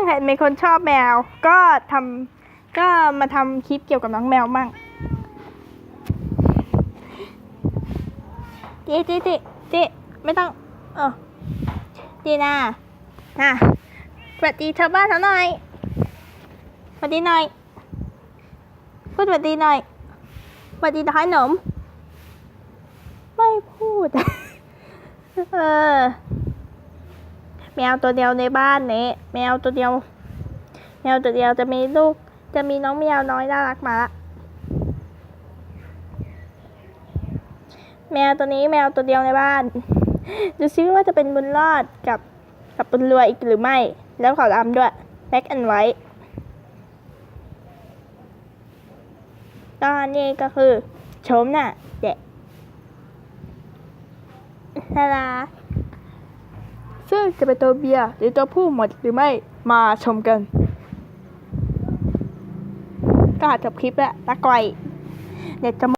เห็นมีคนชอบแมวก็มาทำคลิปเกี่ยวกับน้องแมวมั่งจีไม่ต้องจีน่าสวัสดีชาวบ้านเขาหน่อยสวัสดีหน่อยพูดสวัสดีหน่อยสวัสดีท้ายหนมไม่พูดแมวตัวเดียวในบ้านนี้แมวตัวเดียวจะมีลูกจะมีน้องแมวน้อยน่ารักมาละแมวตัวนี้แมวตัวเดียวในบ้านดูซิว่าจะเป็นบุญรอดกับบุญรวยอีกหรือไม่แล้วขอรำด้วยแบ็คแอนด์ไวท์ตอนนี้ก็คือชมน่ะเด็กนาราซึ่งจะเป็นตัวเบียร์หรือตัวผู้หมดหรือไม่มาชมกันก็จบคลิปแล้วตะไกวเดี๋ยวจะ